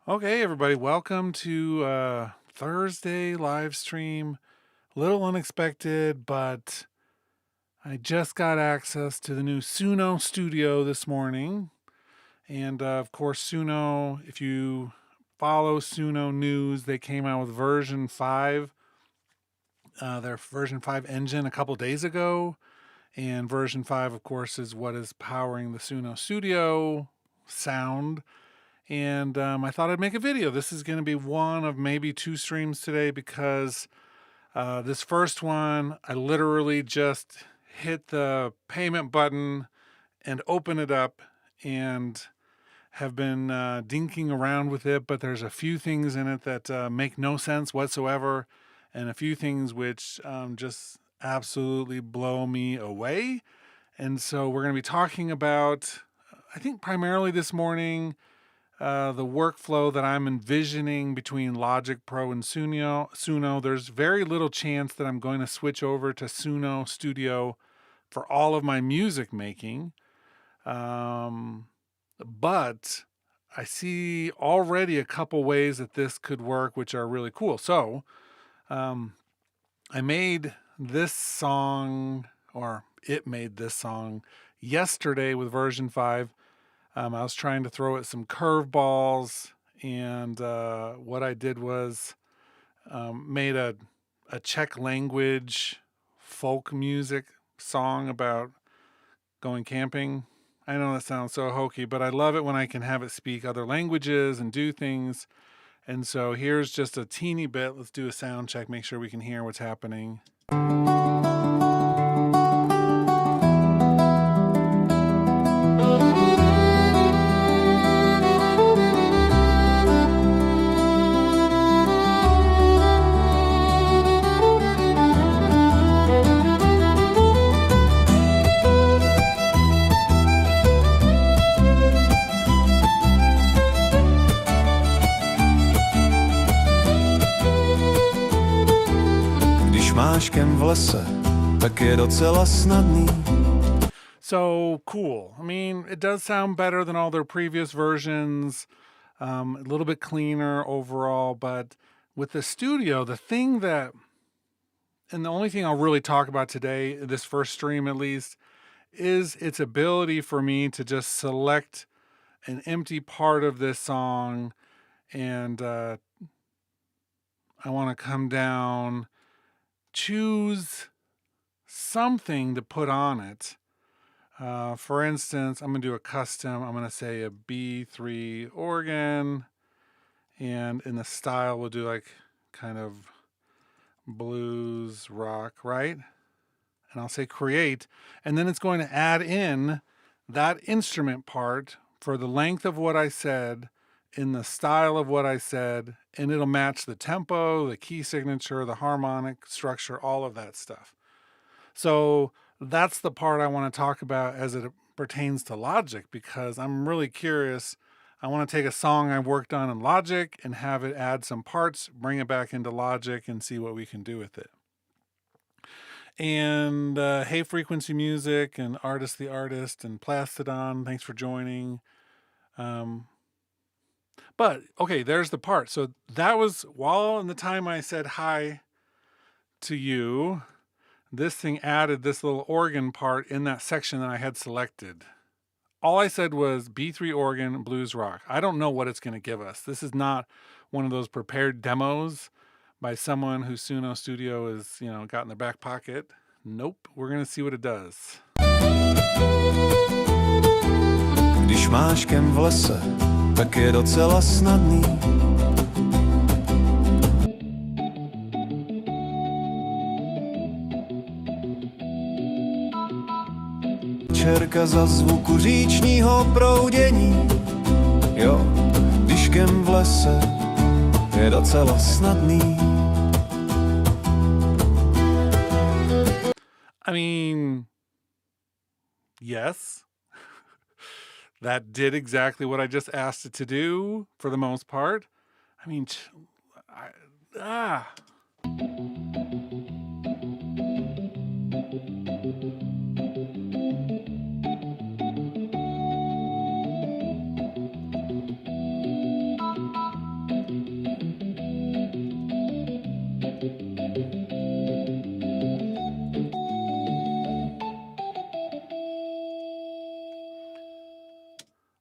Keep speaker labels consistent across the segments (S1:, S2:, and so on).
S1: Okay, everybody, welcome to Thursday live stream. A little unexpected, but I just got access to the new Suno studio this morning. And of course, Suno, if you follow Suno news, they came out with version 5, their version 5 engine a couple days ago. And version 5, of course, is what is powering the Suno studio sound. And I thought I'd make a video. This is going to be one of maybe 2 streams today because this first one, I literally just hit the payment button and open it up and have been dinking around with it, but there's a few things in it that make no sense whatsoever and a few things which just absolutely blow me away. And so we're going to be talking about, I think primarily this morning, the workflow that I'm envisioning between Logic Pro and Suno. There's very little chance that I'm going to switch over to Suno Studio for all of my music making. But I see already a couple ways that this could work, which are really cool. So I made this song, or it made this song yesterday with version 5. I was trying to throw it some curveballs, and what I did was made a Czech language folk music song about going camping. I know that sounds so hokey, but I love it when I can have it speak other languages and do things. And so here's just a teeny bit. Let's do a sound check, make sure we can hear what's happening.
S2: V lese, tak je docela snadný.
S1: So cool. I mean, it does sound better than all their previous versions, a little bit cleaner overall, but with the studio, the thing that, and the only thing I'll really talk about today, this first stream at least, is its ability for me to just select an empty part of this song and I want to come down, choose something to put on it. For instance, I'm going to do a custom. I'm going to say a B3 organ, and in the style, we'll do like kind of blues rock, right? And I'll say create, and then it's going to add in that instrument part for the length of what I said, in the style of what I said, and it'll match the tempo, the key signature, the harmonic structure, all of that stuff. So that's the part I want to talk about as it pertains to Logic, because I'm really curious. I want to take a song I worked on in Logic and have it add some parts, bring it back into Logic and see what we can do with it. And hey, Frequency Music and Artist the Artist and Plastodon, thanks for joining. But okay, there's the part. So that was while in the time I said hi to you, this thing added this little organ part in that section that I had selected. All I said was B3 organ, blues rock. I don't know what it's going to give us. This is not one of those prepared demos by someone whose Suno Studio is, got in their back pocket. Nope, we're going to see what it does.
S2: Když máš kem v lese, tak je docela snadný. Čerka za zvuku říčního proudění. Jo, když kem v lese je docela snadný.
S1: I mean, yes, that did exactly what I just asked it to do for the most part. I mean,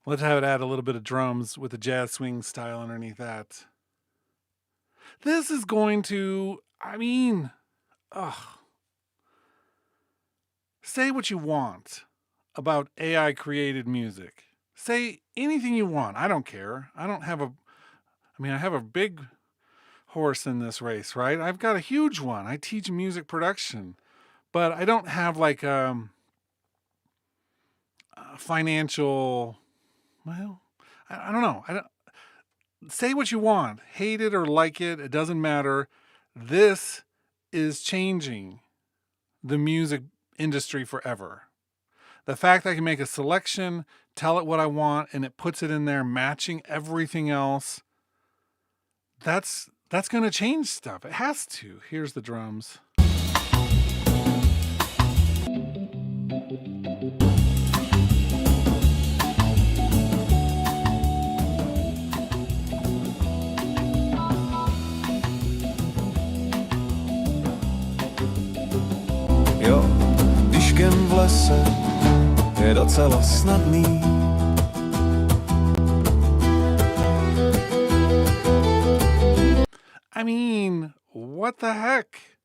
S1: Let's have it add a little bit of drums with the jazz swing style underneath that. This is going to, ugh, say what you want about AI created music. Say anything you want. I don't care. I have a big horse in this race, right? I've got a huge one. I teach music production, but I don't have like a financial, well, I don't know. I don't, say what you want, hate it or like it, it doesn't matter. This is changing the music industry forever. The fact that I can make a selection, tell it what I want, and it puts it in there matching everything else, that's going to change stuff. It has to. Here's the drums.
S2: Jo, dyškem v lese je docela snadný.
S1: I mean, what the heck?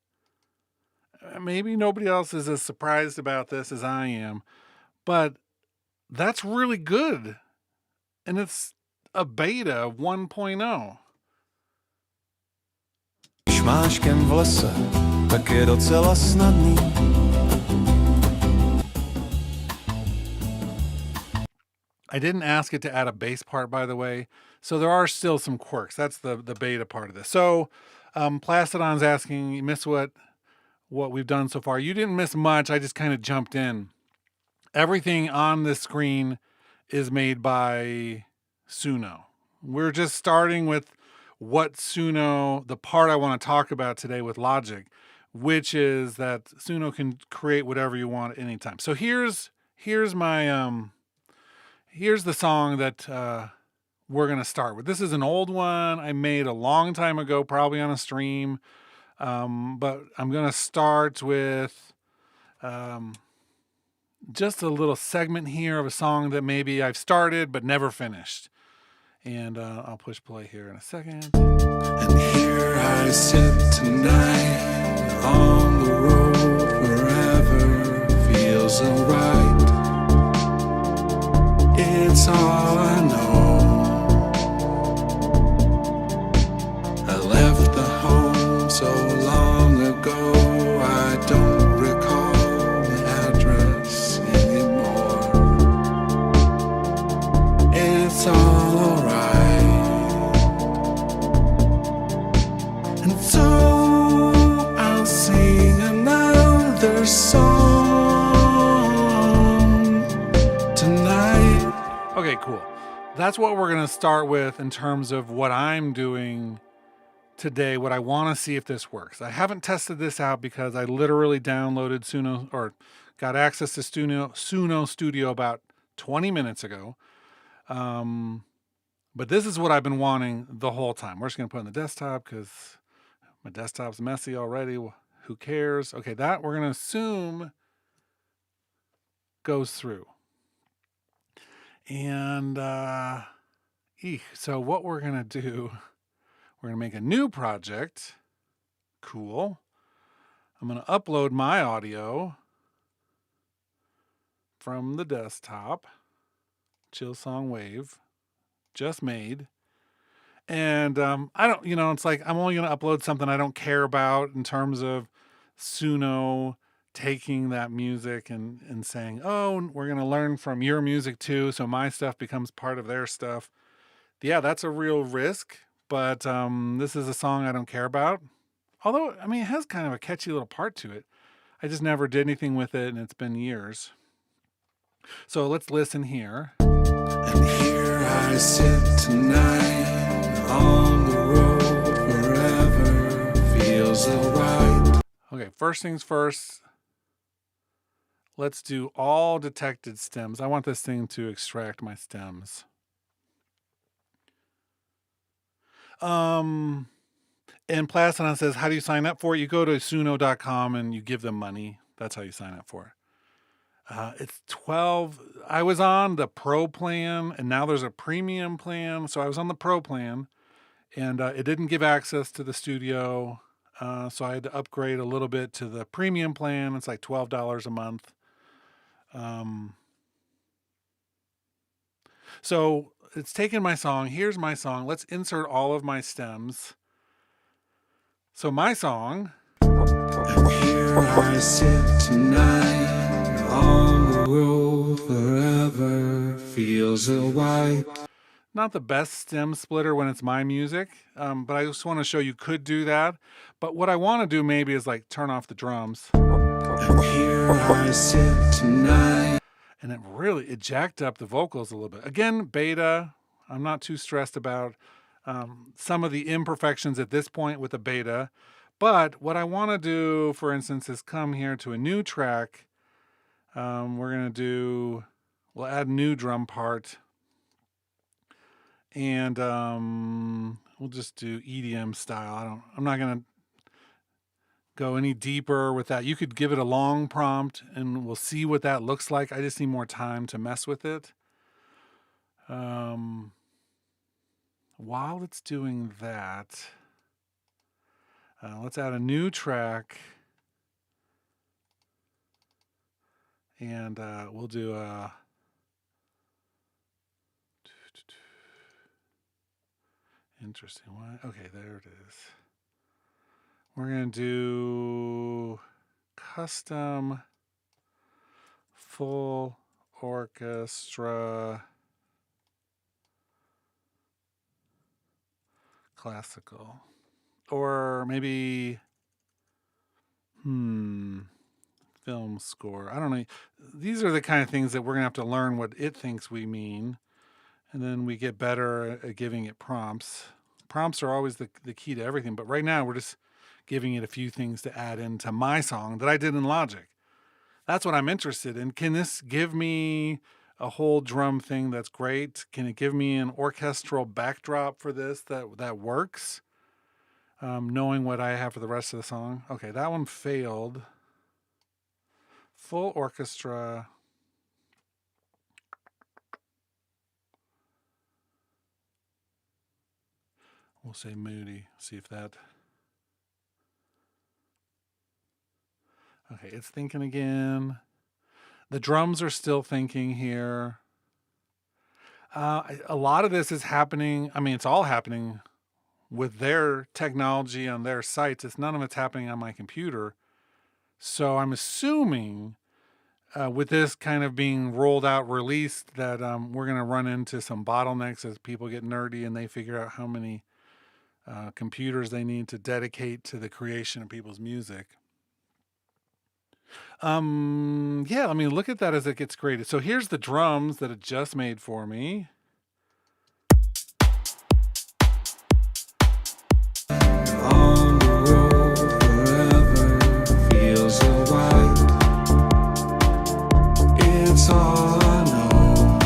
S1: Maybe nobody else is as surprised about this as I am, but that's really good. And it's a beta 1.0.
S2: Když máš kem v lese, tak je docela snadný.
S1: I didn't ask it to add a bass part, by the way. So there are still some quirks. That's the beta part of this. So Plastodon's asking, you miss what we've done so far. You didn't miss much. I just kind of jumped in. Everything on this screen is made by Suno. We're just starting with what Suno, the part I want to talk about today with Logic, which is that Suno can create whatever you want at any time. So here's my here's the song that we're going to start with. This is an old one I made a long time ago, probably on a stream. But I'm going to start with just a little segment here of a song that maybe I've started but never finished. And I'll push play here in a second.
S2: And here I sit tonight on the road forever. Feels alright. It's all I know. I left the home so long ago, I don't recall the address anymore. It's all alright. And so I'll sing another song tonight.
S1: Okay, cool. That's what we're going to start with in terms of what I'm doing today, what I want to see if this works. I haven't tested this out because I literally downloaded Suno or got access to Suno Studio about 20 minutes ago. But this is what I've been wanting the whole time. We're just going to put it on the desktop because my desktop's messy already. Who cares? Okay, that we're going to assume goes through. And so what we're going to do, we're going to make a new project. Cool. I'm going to upload my audio from the desktop. Chill Song Wave. Just made. And I don't, it's like I'm only going to upload something I don't care about in terms of Suno taking that music and saying, oh, we're going to learn from your music too, so my stuff becomes part of their stuff. Yeah, that's a real risk, but this is a song I don't care about. Although, it has kind of a catchy little part to it. I just never did anything with it, and it's been years. So let's listen here.
S2: And here I sit tonight on the road forever. Feels alright.
S1: Okay, first things first. Let's do all detected stems. I want this thing to extract my stems. And Plastodon says, how do you sign up for it? You go to suno.com and you give them money. That's how you sign up for it. It's 12. I was on the pro plan, and now there's a premium plan. So I was on the pro plan, and it didn't give access to the studio. So I had to upgrade a little bit to the premium plan. It's like $12 a month. Um, so it's taken my song. Here's my song. Let's insert all of my stems. So my song.
S2: And here I sit tonight, on the road forever feels a white.
S1: Not the best stem splitter when it's my music, but I just want to show you could do that. But what I want to do maybe is like turn off the drums.
S2: And here I sit tonight.
S1: And it jacked up the vocals a little bit. Again, beta. I'm not too stressed about some of the imperfections at this point with the beta. But what I want to do, for instance, is come here to a new track. We'll add a new drum part. And we'll just do EDM style. I'm not going to go any deeper with that. You could give it a long prompt and we'll see what that looks like. I just need more time to mess with it. While it's doing that, let's add a new track. And we'll do a... Interesting. What? Okay, there it is. We're going to do custom full orchestra classical. Or maybe film score. I don't know. These are the kind of things that we're going to have to learn what it thinks we mean. And then we get better at giving it prompts. Prompts are always the key to everything. But right now we're just giving it a few things to add into my song that I did in Logic. That's what I'm interested in. Can this give me a whole drum thing that's great? Can it give me an orchestral backdrop for this that works? Knowing what I have for the rest of the song. Okay, that one failed. Full orchestra. We'll say moody. See if that... Okay, it's thinking again. The drums are still thinking here. A lot of this is happening. I mean, it's all happening with their technology on their sites. None of it's happening on my computer. So I'm assuming with this kind of being rolled out, released, that we're going to run into some bottlenecks as people get nerdy and they figure out how many computers they need to dedicate to the creation of people's music. Yeah, I mean, look at that as it gets created. So here's the drums that it just made for me.
S2: On the road forever feels a white. It's all I know.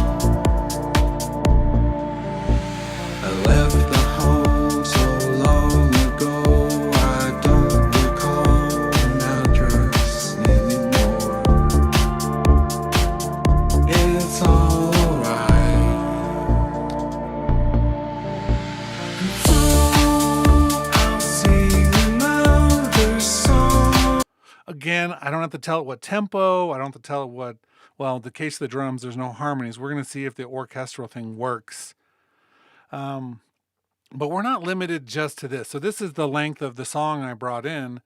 S2: I left the home so long ago. I don't recall an address anymore. It's alright. I'll sing another song.
S1: Again, I don't have to tell it what tempo. I don't have to tell it what, well, in the case of the drums, there's no harmonies. We're going to see if the orchestral thing works. But we're not limited just to this. So this is the length of the song I brought in.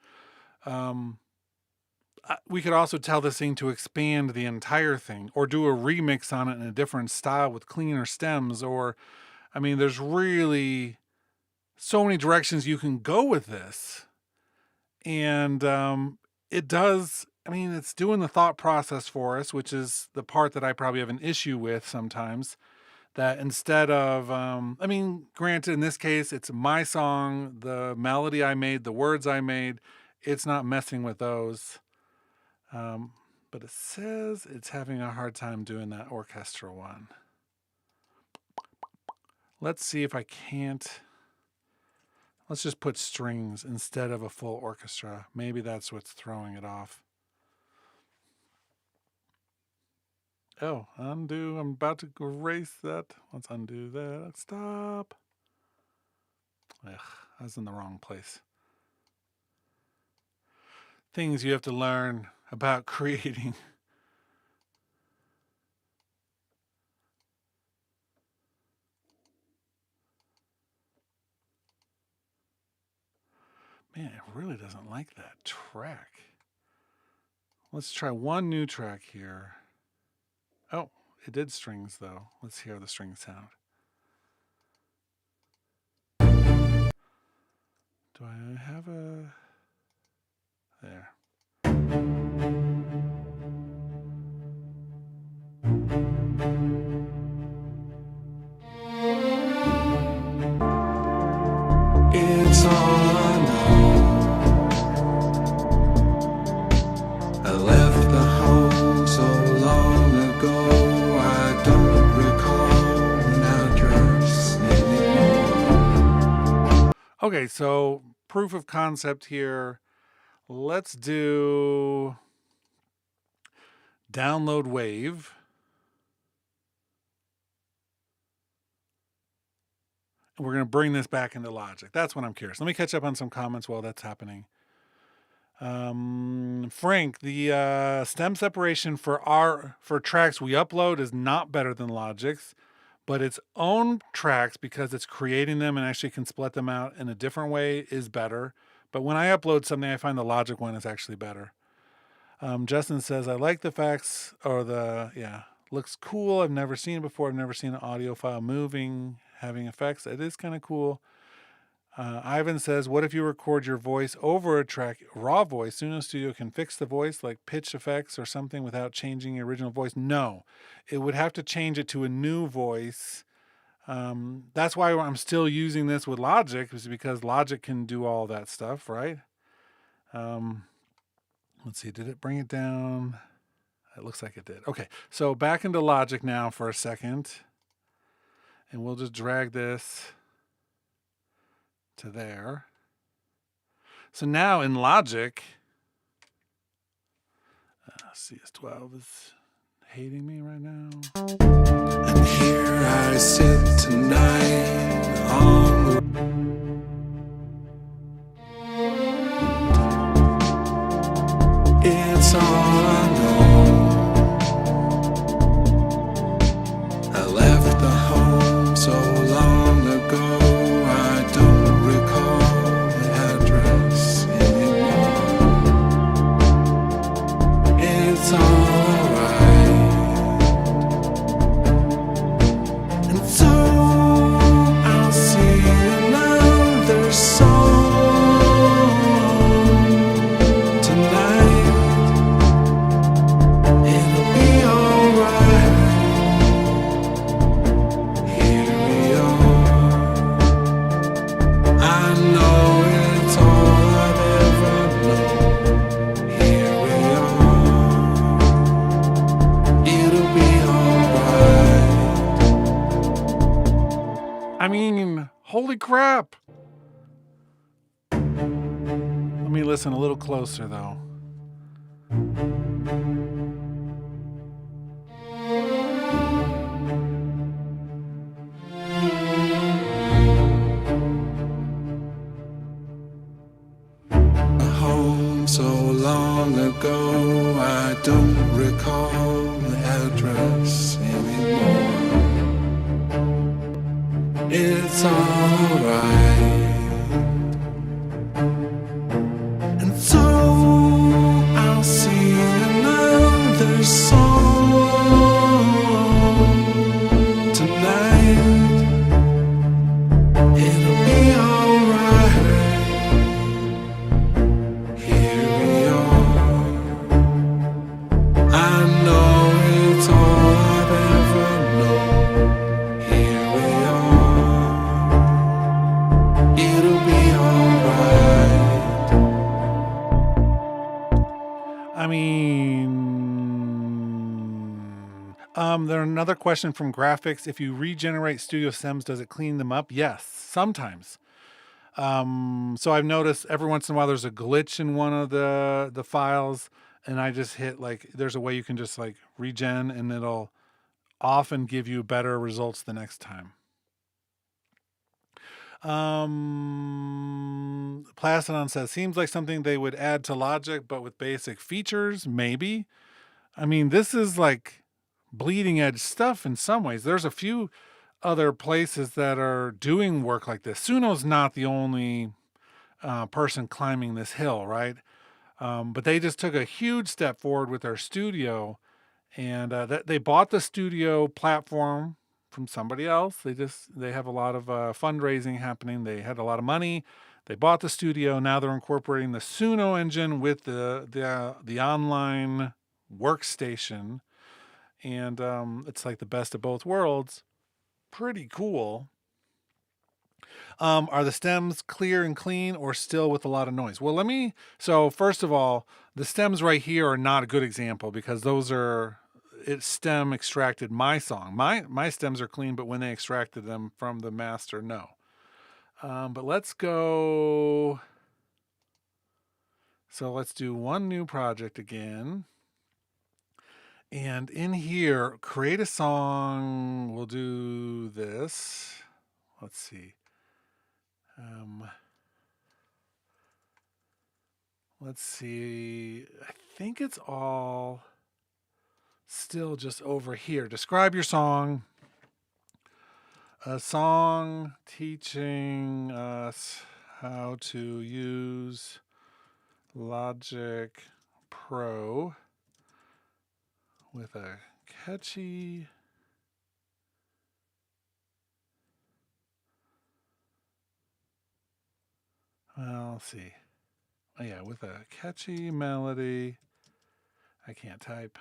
S1: We could also tell this thing to expand the entire thing or do a remix on it in a different style with cleaner stems. Or, I mean, there's really so many directions you can go with this. And it does, I mean, it's doing the thought process for us, which is the part that I probably have an issue with sometimes. That instead of, I mean, granted, in this case, it's my song, the melody I made, the words I made, it's not messing with those. But it says it's having a hard time doing that orchestral one. Let's see if I can't. Let's just put strings instead of a full orchestra. Maybe that's what's throwing it off. Oh, undo. I'm about to erase that. Let's undo that. Stop. Ugh, I was in the wrong place. Things you have to learn about creating. Man, it really doesn't like that track. Let's try one new track here. Oh, it did strings though. Let's hear the string sound. Do I have a... There.
S2: It's all I know. I left the home so long ago. I don't recall an address anymore.
S1: Okay, so proof of concept here. Let's do download wave. And we're going to bring this back into Logic. That's what I'm curious. Let me catch up on some comments while that's happening. Frank, the stem separation for tracks we upload is not better than Logic's, but its own tracks, because it's creating them and actually can split them out in a different way, is better. But when I upload something, I find the Logic one is actually better. Justin says, I like the facts, or looks cool. I've never seen it before. I've never seen an audio file moving, having effects. It is kind of cool. Ivan says, what if you record your voice over a track, raw voice? Suno Studio can fix the voice, like pitch effects or something, without changing your original voice. No, it would have to change it to a new voice. That's why I'm still using this with Logic, is because Logic can do all that stuff, right? Let's see, did it bring it down? It looks like it did. Okay, so back into Logic now for a second. And we'll just drag this to there. So now in Logic, CS12 is hating me right now.
S2: And here I sit tonight on the... It's all I know. I left the home so long ago. I don't recall the address anymore. It's alright. And so I'll see another song tonight. It'll be alright. Here we are. I know it's all I've ever known. Here we are. It'll be alright.
S1: I mean, holy crap. Let me listen a little closer though.
S2: Home so long ago, I don't recall the address anymore. It's alright. And so I'll sing another song tonight. It'll be alright. Here we are. I know it's all I've ever known. Here we are. It'll be alright.
S1: I mean, there's another question from Graphics. If you regenerate studio stems, does it clean them up? Yes, sometimes. So I've noticed every once in a while there's a glitch in one of the files, and I just hit like, there's a way you can just like regen and it'll often give you better results the next time. Plastodon says, seems like something they would add to Logic, but with basic features, maybe. I mean, this is like bleeding edge stuff in some ways. There's a few other places that are doing work like this. Suno's not the only person climbing this hill, right? But they just took a huge step forward with their studio, and they bought the studio platform from somebody else. They have a lot of fundraising happening. They had a lot of money. They bought the studio. Now they're incorporating the Suno engine with the online workstation, and it's like the best of both worlds. Pretty cool. Are the stems clear and clean or still with a lot of noise? Well, so first of all, the stems right here are not a good example because it's stem extracted my song. My stems are clean, but when they extracted them from the master, no. But let's go. So let's do one new project again. And in here, create a song. We'll do this. Let's see. Let's see. I think it's all still just over here. Describe your song. A song teaching us how to use Logic Pro with a catchy let's see. Oh, yeah, with a catchy melody. I can't type.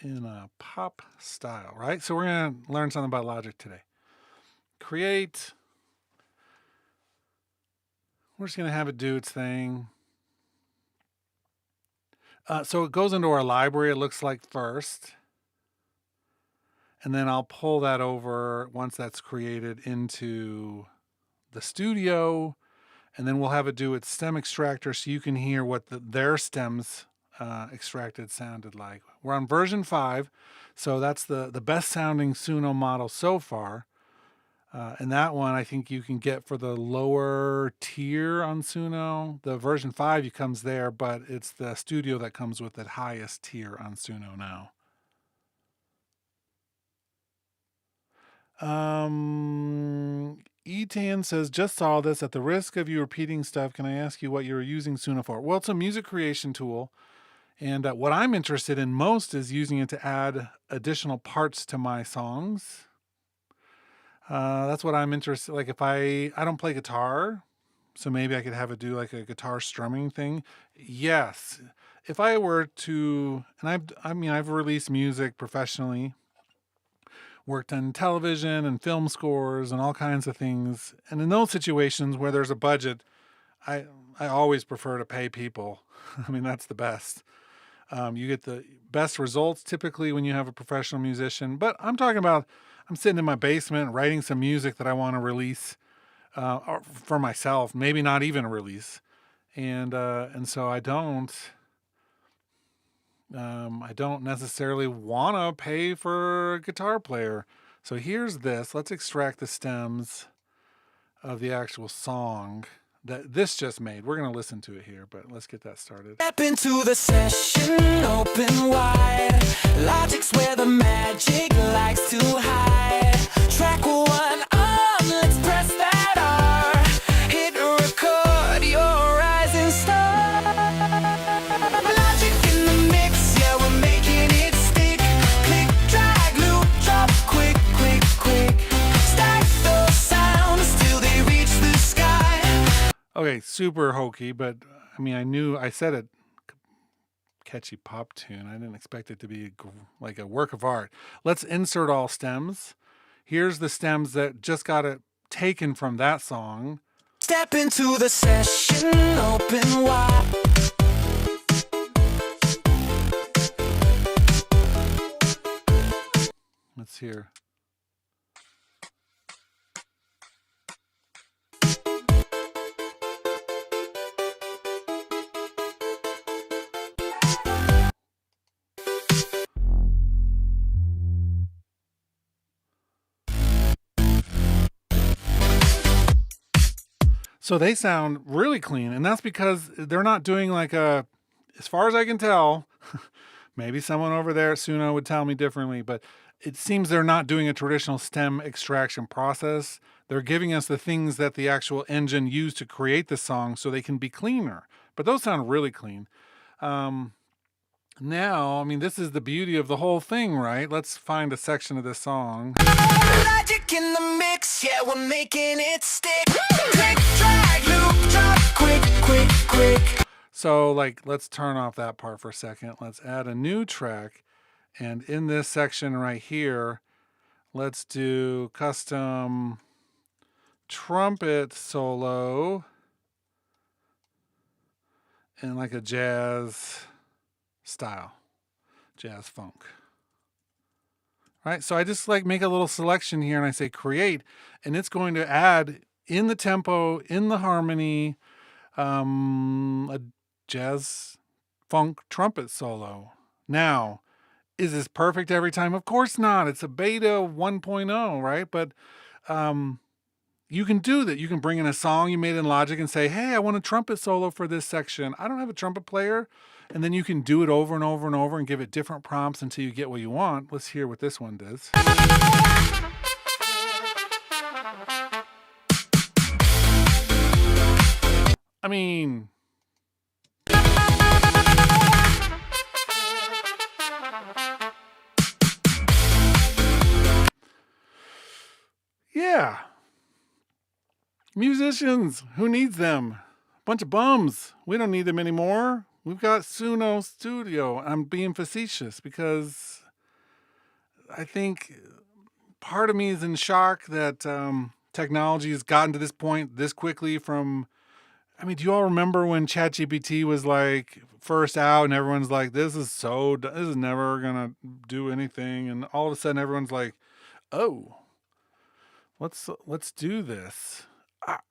S1: In a pop style, right? So we're going to learn something about Logic today. Create. We're just going to have it do its thing. So it goes into our library, it looks like first. And then I'll pull that over once that's created into the studio. And then we'll have it do its stem extractor so you can hear what their stems extracted sounded like. We're on version 5, so that's the best sounding Suno model so far. And that one I think you can get for the lower tier on Suno. The version 5 comes there, but it's the studio that comes with the highest tier on Suno now. Etan says, just saw this. At the risk of you repeating stuff, can I ask you what you're using Suno for? Well, it's a music creation tool. And what I'm interested in most is using it to add additional parts to my songs. That's what I'm interested. Like if I don't play guitar, so maybe I could have it do like a guitar strumming thing. Yes. If I were to, and I've released music professionally, worked on television and film scores and all kinds of things. And in those situations where there's a budget, I always prefer to pay people. I mean, that's the best. You get the best results typically when you have a professional musician. But I'm talking about, I'm sitting in my basement writing some music that I want to release for myself, maybe not even a release. And so I don't necessarily want to pay for a guitar player. So here's this. Let's extract the stems of the actual song that this just made. We're going to listen to it here, but let's get that started.
S3: Step into the session, open wide. Logic's where the magic likes to hide. Track 1 on, let's press that R. Hit record, your rising star. Logic in the mix, yeah, we're making it stick. Click, drag, loop, drop, quick, quick, quick. Stack those sounds till they reach the sky.
S1: Okay, super hokey, but I mean, I said it, catchy pop tune. I didn't expect it to be like a work of art. Let's insert all stems. Here's the stems that just got it taken from that song.
S3: Step into the session, open wide.
S1: Let's hear. So they sound really clean. And that's because they're not doing like as far as I can tell, maybe someone over there at Suno would tell me differently, but it seems they're not doing a traditional stem extraction process. They're giving us the things that the actual engine used to create the song so they can be cleaner. But those sound really clean. Now, I mean, this is the beauty of the whole thing, right? Let's find a section of this song.
S3: Magic in the mix, yeah, we're making it stick. Click, drag, loop, drop, quick, quick, quick.
S1: So, like, let's turn off that part for a second. Let's add a new track. And in this section right here, let's do custom trumpet solo in like a jazz style, jazz funk. Right? So I just like make a little selection here and I say create, and it's going to add in the tempo, in the harmony, a jazz funk trumpet solo. Now, is this perfect every time? Of course not. It's a beta 1.0, right? But you can do that. You can bring in a song you made in Logic and say, hey, I want a trumpet solo for this section. I don't have a trumpet player. And then you can do it over and over and over and give it different prompts until you get what you want. Let's hear what this one does. I mean, yeah. Musicians, who needs them? Bunch of bums. We don't need them anymore. We've got Suno Studio. I'm being facetious because I think part of me is in shock that technology has gotten to this point this quickly from, I mean, do you all remember when ChatGPT was like first out and everyone's like, this is never going to do anything. And all of a sudden everyone's like, oh, let's do this.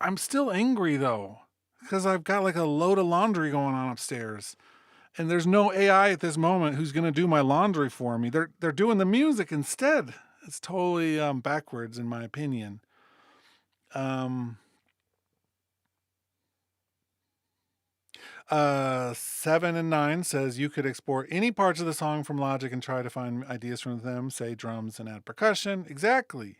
S1: I'm still angry though, because I've got like a load of laundry going on upstairs. And there's no AI at this moment who's going to do my laundry for me. They're doing the music instead. It's totally backwards in my opinion. 7 and 9 says you could export any parts of the song from Logic and try to find ideas from them, say drums and add percussion. Exactly.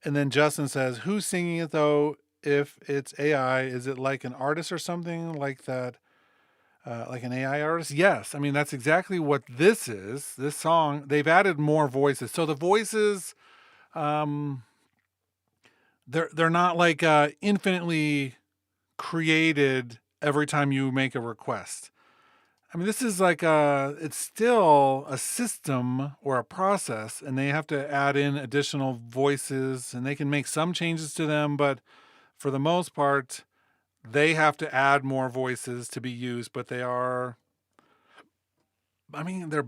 S1: And then Justin says, who's singing it though? If it's AI, is it like an artist or something like that? Like an AI artist? Yes. I mean, that's exactly what this is. This song, they've added more voices. So the voices, they're not like infinitely created every time you make a request. I mean, this is like it's still a system or a process, and they have to add in additional voices, and they can make some changes to them, but for the most part, they have to add more voices to be used, but they're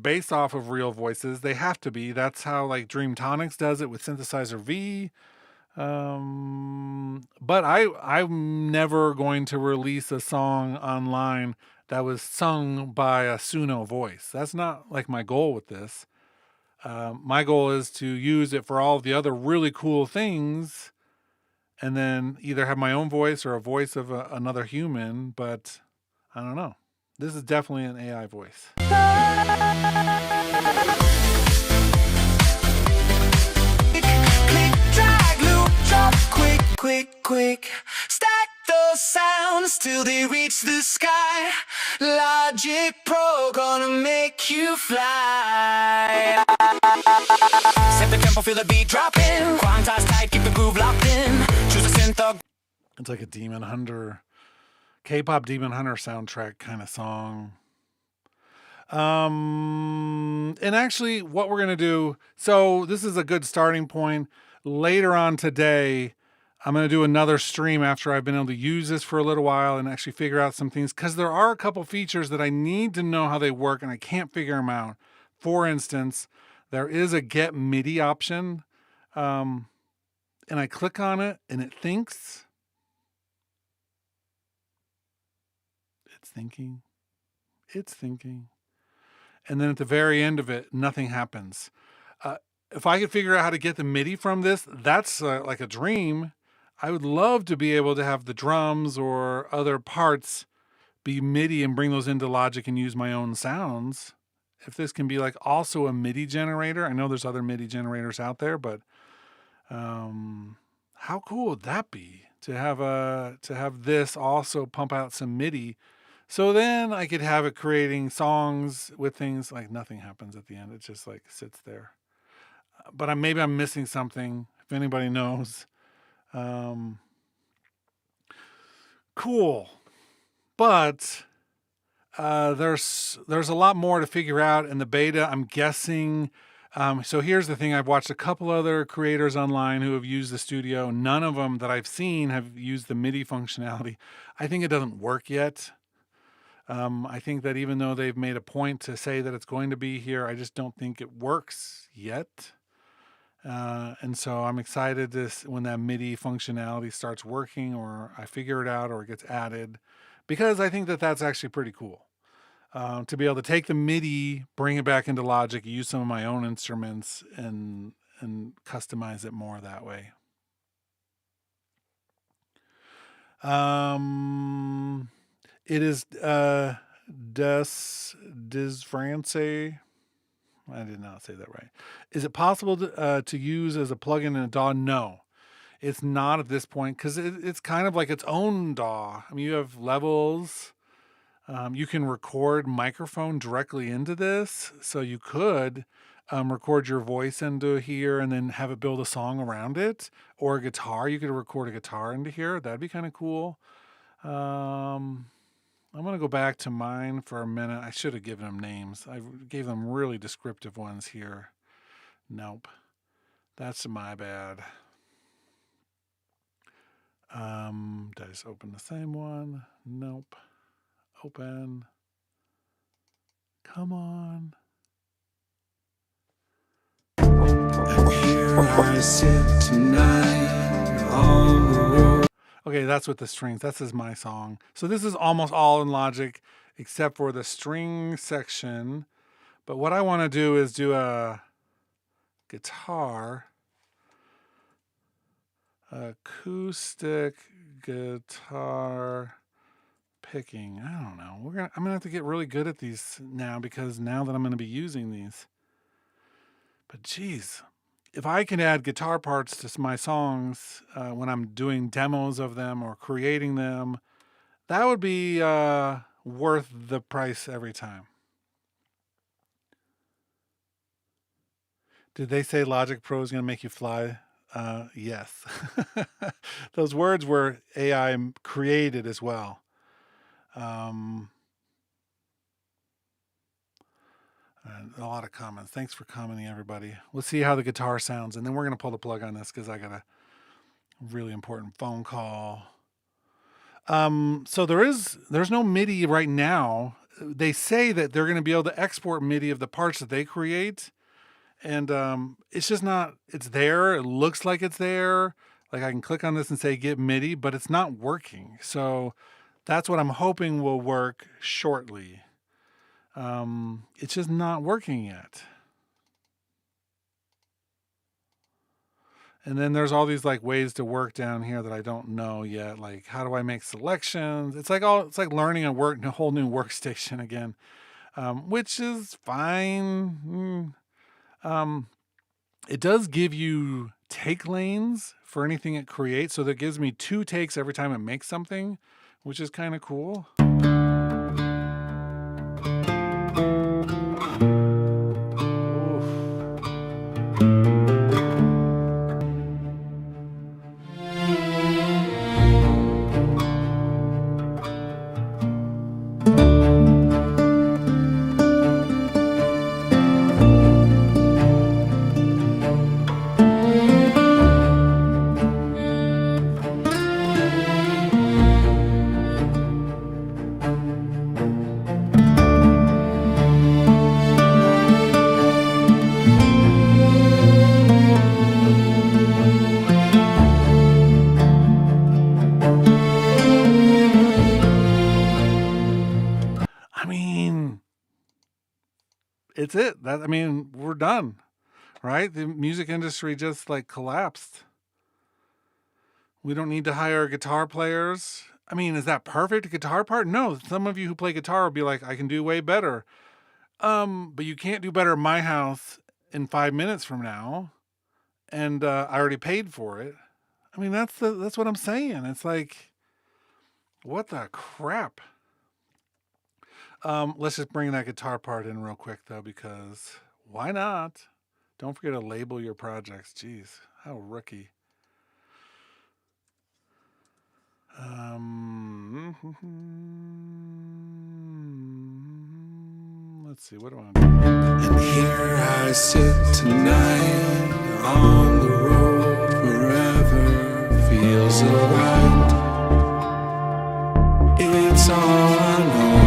S1: based off of real voices. They have to be. That's how like Dreamtonics does it with Synthesizer V. But I'm never going to release a song online that was sung by a Suno voice. That's not like my goal with this. My goal is to use it for all of the other really cool things and then either have my own voice or a voice of another human, but I don't know. This is definitely an AI voice.
S3: Quick, stack those sounds till they reach the sky. Logic Pro gonna make you fly. Set the tempo, feel the beat dropping. Quantize tight, keep the groove locked in. Choose a synth.
S1: It's like a Demon Hunter, K-pop Demon Hunter soundtrack kind of song. And actually what we're going to do, so this is a good starting point. Later on today, I'm going to do another stream after I've been able to use this for a little while and actually figure out some things, because there are a couple features that I need to know how they work and I can't figure them out. For instance, there is a get MIDI option, and I click on it and it thinks. It's thinking. and then at the very end of it, nothing happens. If I could figure out how to get the MIDI from this, that's like a dream. I would love to be able to have the drums or other parts be MIDI and bring those into Logic and use my own sounds. If this can be like also a MIDI generator, I know there's other MIDI generators out there, but how cool would that be to have this also pump out some MIDI? So then I could have it creating songs with things like nothing happens at the end. It just like sits there. But maybe I'm missing something. If anybody knows, cool. But there's a lot more to figure out in the beta, I'm guessing. So here's the thing. I've watched a couple other creators online who have used the studio. None of them that I've seen have used the MIDI functionality. I think it doesn't work yet. I think that even though they've made a point to say that it's going to be here, I just don't think it works yet. And so I'm excited when that MIDI functionality starts working, or I figure it out, or it gets added, because I think that that's actually pretty cool. To be able to take the MIDI, bring it back into Logic, use some of my own instruments, and customize it more that way. It is Des France. I did not say that right. Is it possible to use as a plugin in a DAW? No, it's not at this point, because it's kind of like its own DAW. I mean, you have levels. You can record microphone directly into this. So you could record your voice into here and then have it build a song around it, or a guitar. You could record a guitar into here. That'd be kind of cool. I'm going to go back to mine for a minute. I should have given them names. I gave them really descriptive ones here. Nope. That's my bad. Did I just open the same one? Nope. Open. Come on.
S2: Here I sit tonight on the road.
S1: Okay, that's with the strings. This is my song. So this is almost all in Logic except for the string section. But what I want to do is do a guitar, acoustic guitar picking. I don't know. I'm gonna have to get really good at these now, because now that I'm gonna be using these. But geez, if I can add guitar parts to my songs when I'm doing demos of them or creating them, that would be worth the price every time. Did they say Logic Pro is going to make you fly? Yes. Those words were AI created as well. And a lot of comments. Thanks for commenting, everybody. We'll see how the guitar sounds, and then we're going to pull the plug on this because I got a really important phone call. So there's no MIDI right now. They say that they're going to be able to export MIDI of the parts that they create, and it's just not. It's there. It looks like it's there. Like I can click on this and say get MIDI, but it's not working. So that's what I'm hoping will work shortly. It's just not working yet. And then there's all these like ways to work down here that I don't know yet. Like, how do I make selections? It's like learning a whole new workstation again, which is fine. It does give you take lanes for anything it creates. So that gives me 2 takes every time it makes something, which is kind of cool. it's it. I mean, we're done, right? The music industry just like collapsed. We don't need to hire guitar players. I mean, is that perfect guitar part? No, some of you who play guitar will be like, I can do way better. But you can't do better at my house in 5 minutes from now. And I already paid for it. I mean, that's what I'm saying. It's like, what the crap? Let's just bring that guitar part in real quick though, because why not? Don't forget to label your projects. Jeez, how rookie. Let's see, what do I want to do?
S3: And here I sit tonight on the road forever. Feels alright. It's all I know.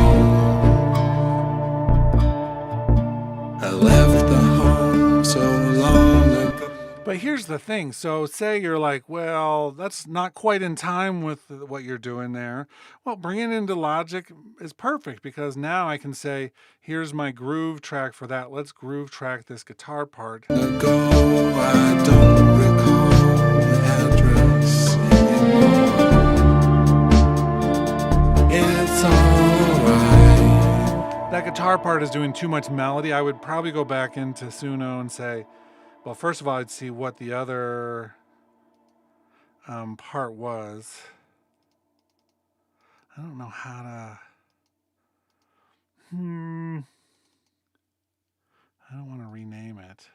S3: I left the home so long ago.
S1: But here's the thing. So say you're like, well, that's not quite in time with what you're doing there. Well, bringing it into Logic is perfect because now I can say, here's my groove track for that. Let's groove track this guitar part.
S3: Ago, I don't recall the address anymore. It's alright.
S1: That guitar part is doing too much melody. I would probably go back into Suno and say, well, first of all, I'd see what the other part was. I don't know how to. I don't want to rename it.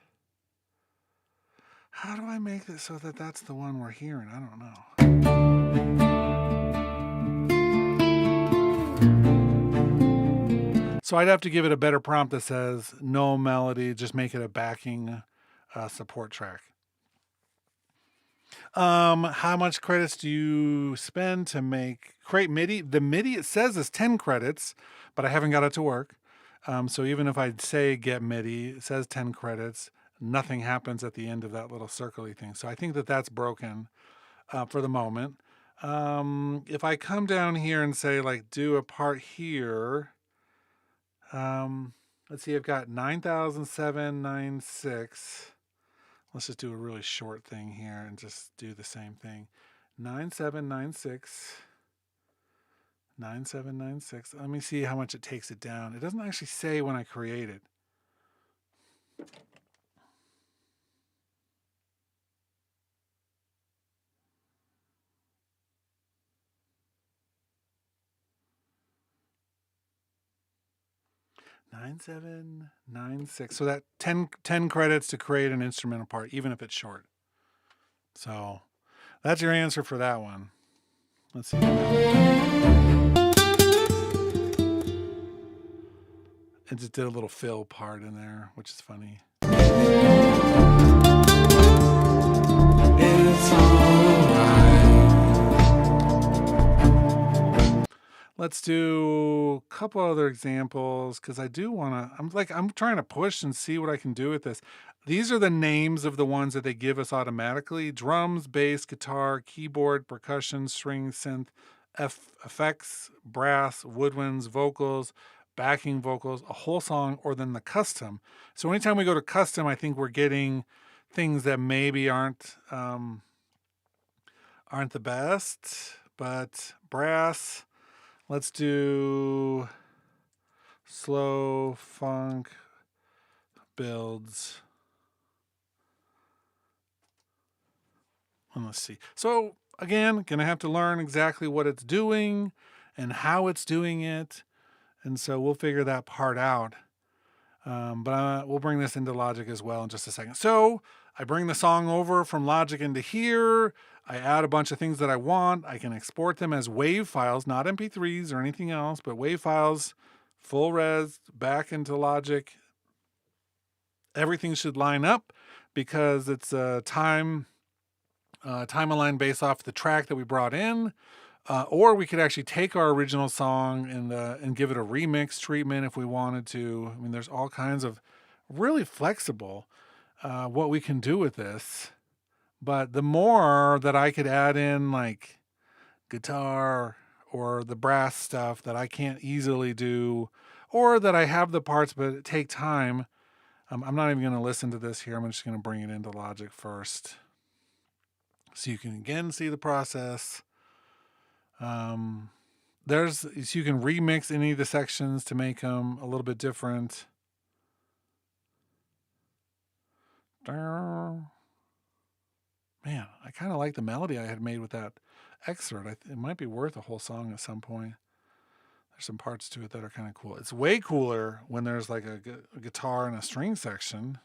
S1: How do I make it so that that's the one we're hearing? I don't know. So I'd have to give it a better prompt that says no melody, just make it a backing support track. How much credits do you spend to create MIDI? The MIDI it says is 10 credits, but I haven't got it to work. So even if I say get MIDI, it says 10 credits. Nothing happens at the end of that little circly thing. So I think that that's broken for the moment. If I come down here and say like do a part here, let's see, I've got 9,796. Let's just do a really short thing here and just do the same thing. 9796. 9796. Let me see how much it takes it down. It doesn't actually say when I create it. $9,796. So that 10 credits to create an instrumental part, even if it's short. So that's your answer for that one. Let's see. It just did a little fill part in there, which is funny.
S3: It's alright.
S1: Let's do a couple other examples because I do want to. I'm trying to push and see what I can do with this. These are the names of the ones that they give us automatically: drums, bass, guitar, keyboard, percussion, string, synth, effects, brass, woodwinds, vocals, backing vocals, a whole song, or then the custom. So anytime we go to custom, I think we're getting things that maybe aren't the best, but brass. Let's do slow funk builds. And let's see. So again, gonna have to learn exactly what it's doing and how it's doing it. And so we'll figure that part out. But we'll bring this into Logic as well in just a second. So I bring the song over from Logic into here. I add a bunch of things that I want. I can export them as WAV files, not MP3s or anything else, but WAV files, full res, back into Logic. Everything should line up because it's a time aligned based off the track that we brought in. Or we could actually take our original song and give it a remix treatment if we wanted to. I mean, there's all kinds of really flexible what we can do with this. But the more that I could add in like guitar or the brass stuff that I can't easily do, or that I have the parts but it take time, I'm not even going to listen to this here. I'm just going to bring it into Logic first, so you can again see the process. So you can remix any of the sections to make them a little bit different. Man, I kind of like the melody I had made with that excerpt. It might be worth a whole song at some point. There's some parts to it that are kind of cool. It's way cooler when there's like a guitar and a string section.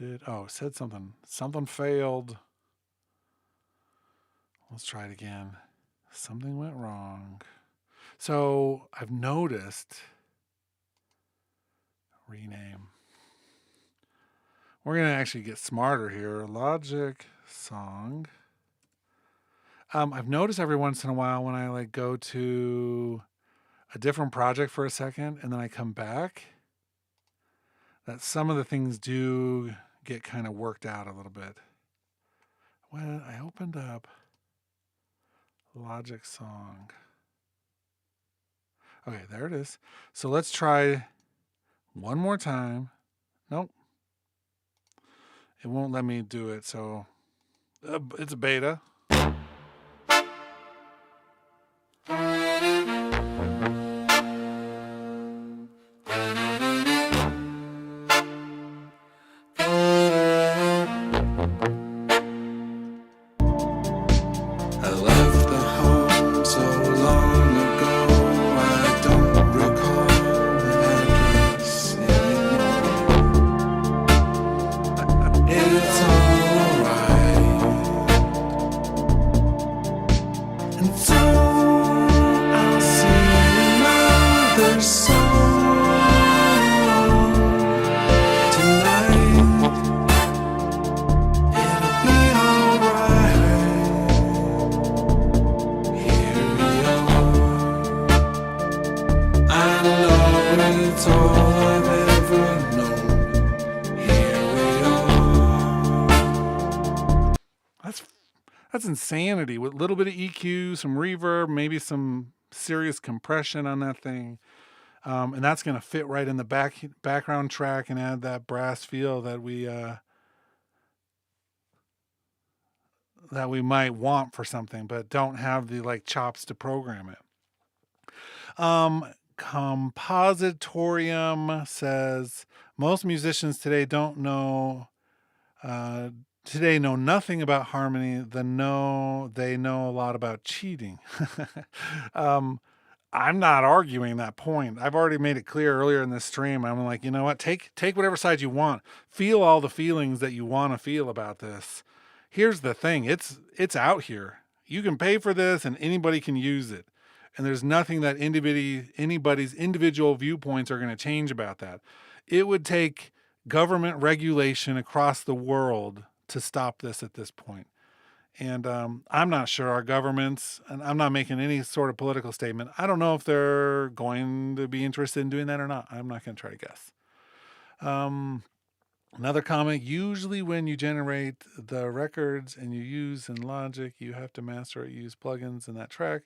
S1: It said something. Something failed. Let's try it again. Something went wrong. So I've noticed. Rename. We're going to actually get smarter here. Logic song. I've noticed every once in a while when I like go to a different project for a second and then I come back, that some of the things do get kind of worked out a little bit. When I opened up Logic song. Okay, there it is. So let's try one more time. Nope. It won't let me do it. So it's a beta.
S2: I left the home so long ago, I don't recall the address anymore. It's alright. And so I'll sing another song tonight. It'll be alright. Here we are. I know it's all I've ever known. Here we are.
S1: That's insanity with a little bit of EQ, some reverb, maybe some serious compression on that thing. And that's going to fit right in the background track and add that brass feel that we might want for something, but don't have the like chops to program it. Compositorium says most musicians today know nothing about harmony. They know a lot about cheating. I'm not arguing that point. I've already made it clear earlier in this stream. I'm like, you know what? Take whatever side you want. Feel all the feelings that you want to feel about this. Here's the thing. It's out here. You can pay for this and anybody can use it. And there's nothing that anybody's individual viewpoints are going to change about that. It would take government regulation across the world to stop this at this point. And I'm not sure our governments, and I'm not making any sort of political statement. I don't know if they're going to be interested in doing that or not. I'm not going to try to guess. Another comment, usually when you generate the records and you use in Logic, you have to master it, use plugins in that track.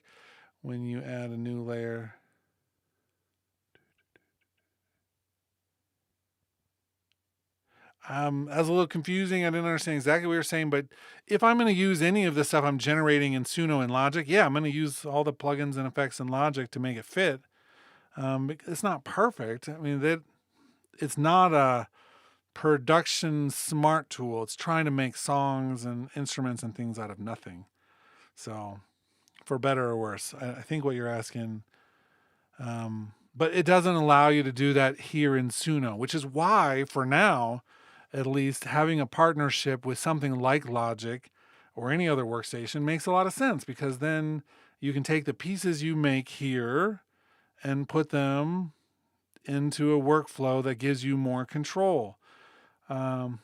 S1: When you add a new layer, that was a little confusing. I didn't understand exactly what you're saying, but if I'm going to use any of the stuff I'm generating in Suno and Logic, yeah, I'm going to use all the plugins and effects in Logic to make it fit. It's not perfect. I mean, it's not a production smart tool. It's trying to make songs and instruments and things out of nothing. So, for better or worse, I think what you're asking. But it doesn't allow you to do that here in Suno, which is why, for now, at least, having a partnership with something like Logic or any other workstation makes a lot of sense, because then you can take the pieces you make here and put them into a workflow that gives you more control. And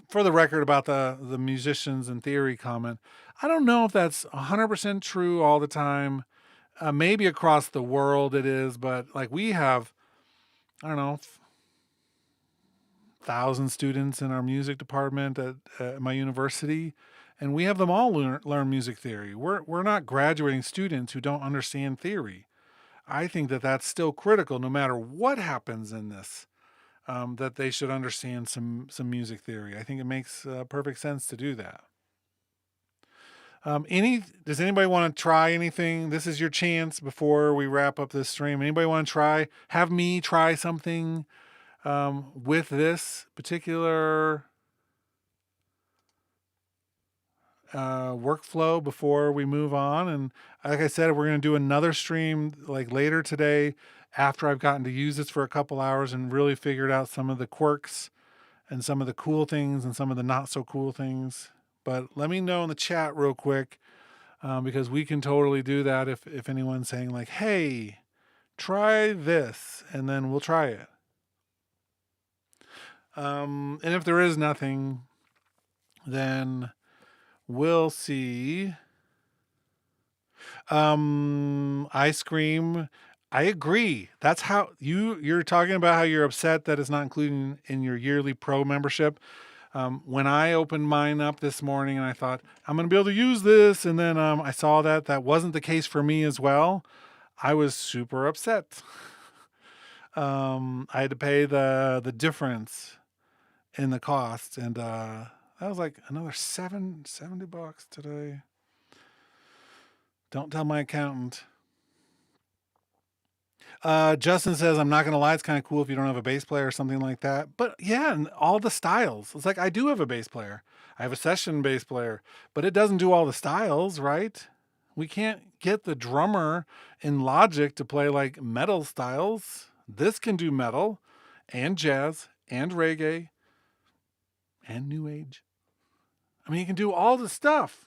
S1: for the record about the musicians in theory comment, I don't know if that's 100% true all the time. Maybe across the world it is, but like we have, I don't know, 1,000 students in our music department at my university, and we have them all learn music theory. We're not graduating students who don't understand theory. I think that that's still critical, no matter what happens in this. That they should understand some music theory. I think it makes perfect sense to do that. Does anybody want to try anything? This is your chance before we wrap up this stream. Anybody want to have me try something with this particular workflow before we move on? And like I said, we're going to do another stream like later today after I've gotten to use this for a couple hours and really figured out some of the quirks and some of the cool things and some of the not so cool things. But let me know in the chat real quick, because we can totally do that if anyone's saying like, hey, try this, and then we'll try it. And if there is nothing, then we'll see. Ice cream. I agree. That's how you're talking about how you're upset that it's not included in your yearly pro membership. When I opened mine up this morning and I thought I'm going to be able to use this, and then I saw that wasn't the case for me as well, I was super upset. I had to pay the difference in the cost, and that was like another $70 today. Don't tell my accountant. Justin says, I'm not going to lie, it's kind of cool if you don't have a bass player or something like that. But yeah, and all the styles. It's like, I do have a bass player. I have a session bass player, but it doesn't do all the styles, right? We can't get the drummer in Logic to play like metal styles. This can do metal and jazz and reggae and new age. I mean, you can do all the stuff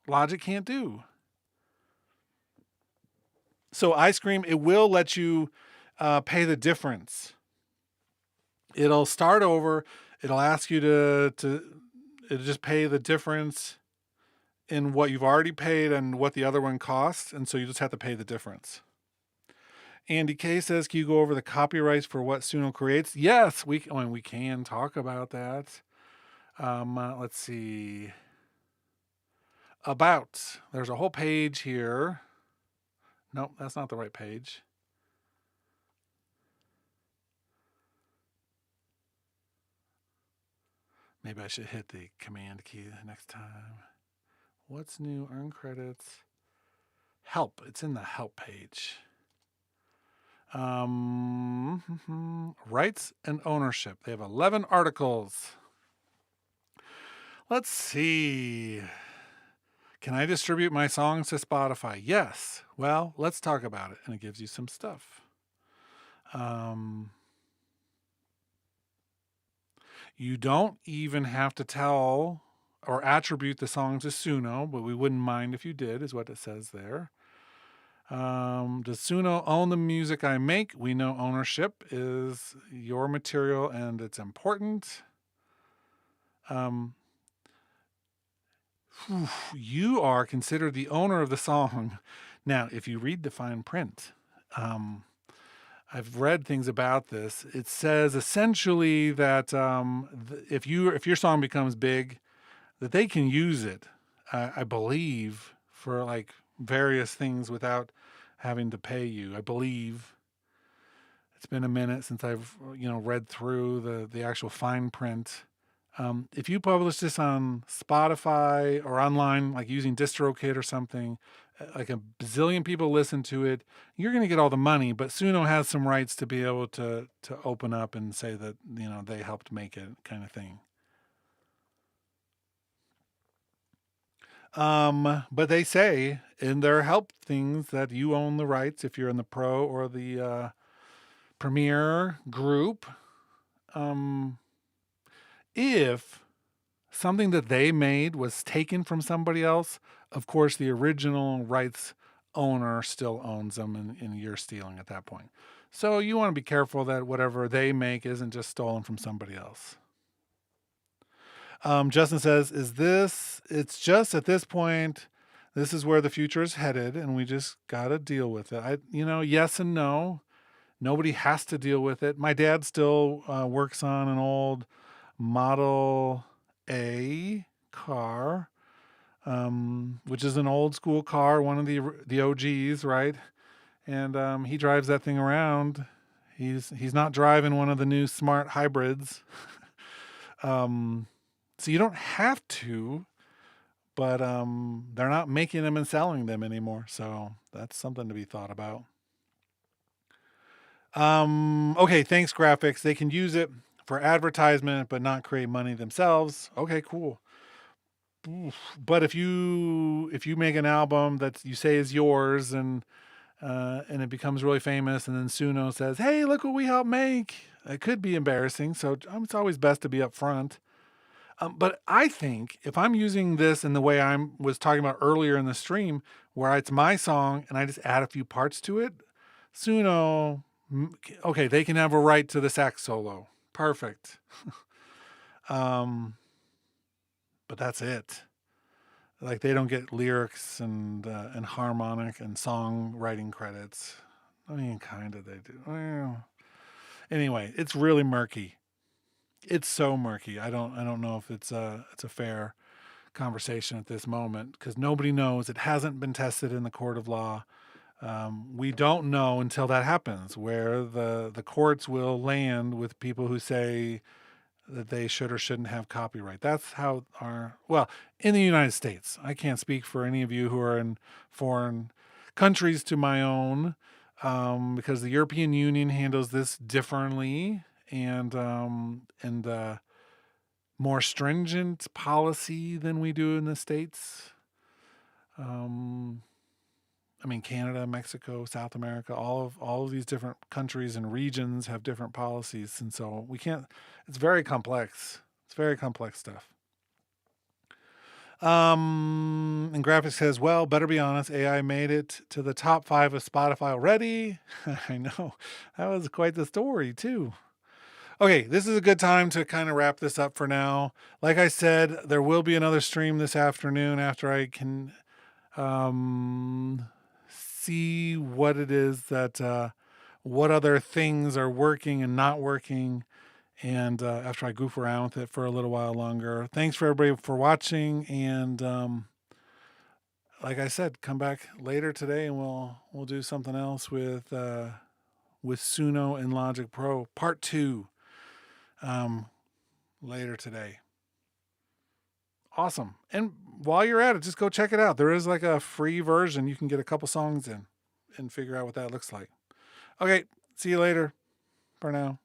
S1: Logic can't do. So Ice Cream, it will let you pay the difference. It'll start over. It'll ask you to just pay the difference in what you've already paid and what the other one costs. And so you just have to pay the difference. Andy K says, can you go over the copyrights for what Suno creates? Yes, we can talk about that. Let's see. There's a whole page here. Nope, that's not the right page. Maybe I should hit the command key next time. What's new? Earn credits. Help. It's in the help page. Rights and ownership. They have 11 articles. Let's see. Can I distribute my songs to Spotify? Yes. Well, let's talk about it. And it gives you some stuff. You don't even have to tell or attribute the songs to Suno, but we wouldn't mind if you did, is what it says there. Does Suno own the music I make? We know ownership is your material and it's important. You are considered the owner of the song. Now, if you read the fine print, I've read things about this. It says essentially that if your song becomes big, that they can use it, I believe, for like various things without having to pay you. I believe. It's been a minute since I've read through the actual fine print. If you publish this on Spotify or online, like using DistroKid or something, like a bazillion people listen to it, you're going to get all the money, but Suno has some rights to be able to open up and say that, they helped make it, kind of thing. But they say in their help things that you own the rights if you're in the pro or the premier group. If something that they made was taken from somebody else, of course, the original rights owner still owns them and you're stealing at that point. So you want to be careful that whatever they make isn't just stolen from somebody else. Justin says, it's just at this point, this is where the future is headed and we just got to deal with it. Yes and no. Nobody has to deal with it. My dad still works on an old Model A car, which is an old school car, one of the OGs, right? And he drives that thing around. He's not driving one of the new smart hybrids. So you don't have to, but they're not making them and selling them anymore. So that's something to be thought about. Okay, thanks graphics. They can use it for advertisement, but not create money themselves. Okay, cool. But if you make an album that you say is yours and it becomes really famous, and then Suno says, "Hey, look what we helped make," it could be embarrassing. So it's always best to be upfront. But I think if I'm using this in the way I was talking about earlier in the stream, where it's my song and I just add a few parts to it, Suno, okay, they can have a right to the sax solo. Perfect. But that's it. Like they don't get lyrics and harmonic and songwriting credits. I mean, kind of they do. Well, anyway, it's really murky. It's so murky. I don't know if it's a fair conversation at this moment because nobody knows. It hasn't been tested in the court of law. We don't know until that happens, where the courts will land with people who say that they should or shouldn't have copyright. That's how in the United States. I can't speak for any of you who are in foreign countries to my own, because the European Union handles this differently and more stringent policy than we do in the States. I mean, Canada, Mexico, South America, all of these different countries and regions have different policies, and so we can't. It's very complex. It's very complex stuff. And graphics says, well, better be honest, AI made it to the top 5 of Spotify already. I know. That was quite the story, too. Okay, this is a good time to kind of wrap this up for now. Like I said, there will be another stream this afternoon after I can see what it is that, what other things are working and not working. And after I goof around with it for a little while longer. Thanks for everybody for watching. And like I said, come back later today and we'll do something else with Suno and Logic Pro Part 2 later today. Awesome. And while you're at it, just go check it out. There is like a free version you can get a couple songs in and figure out what that looks like. Okay, see you later for now.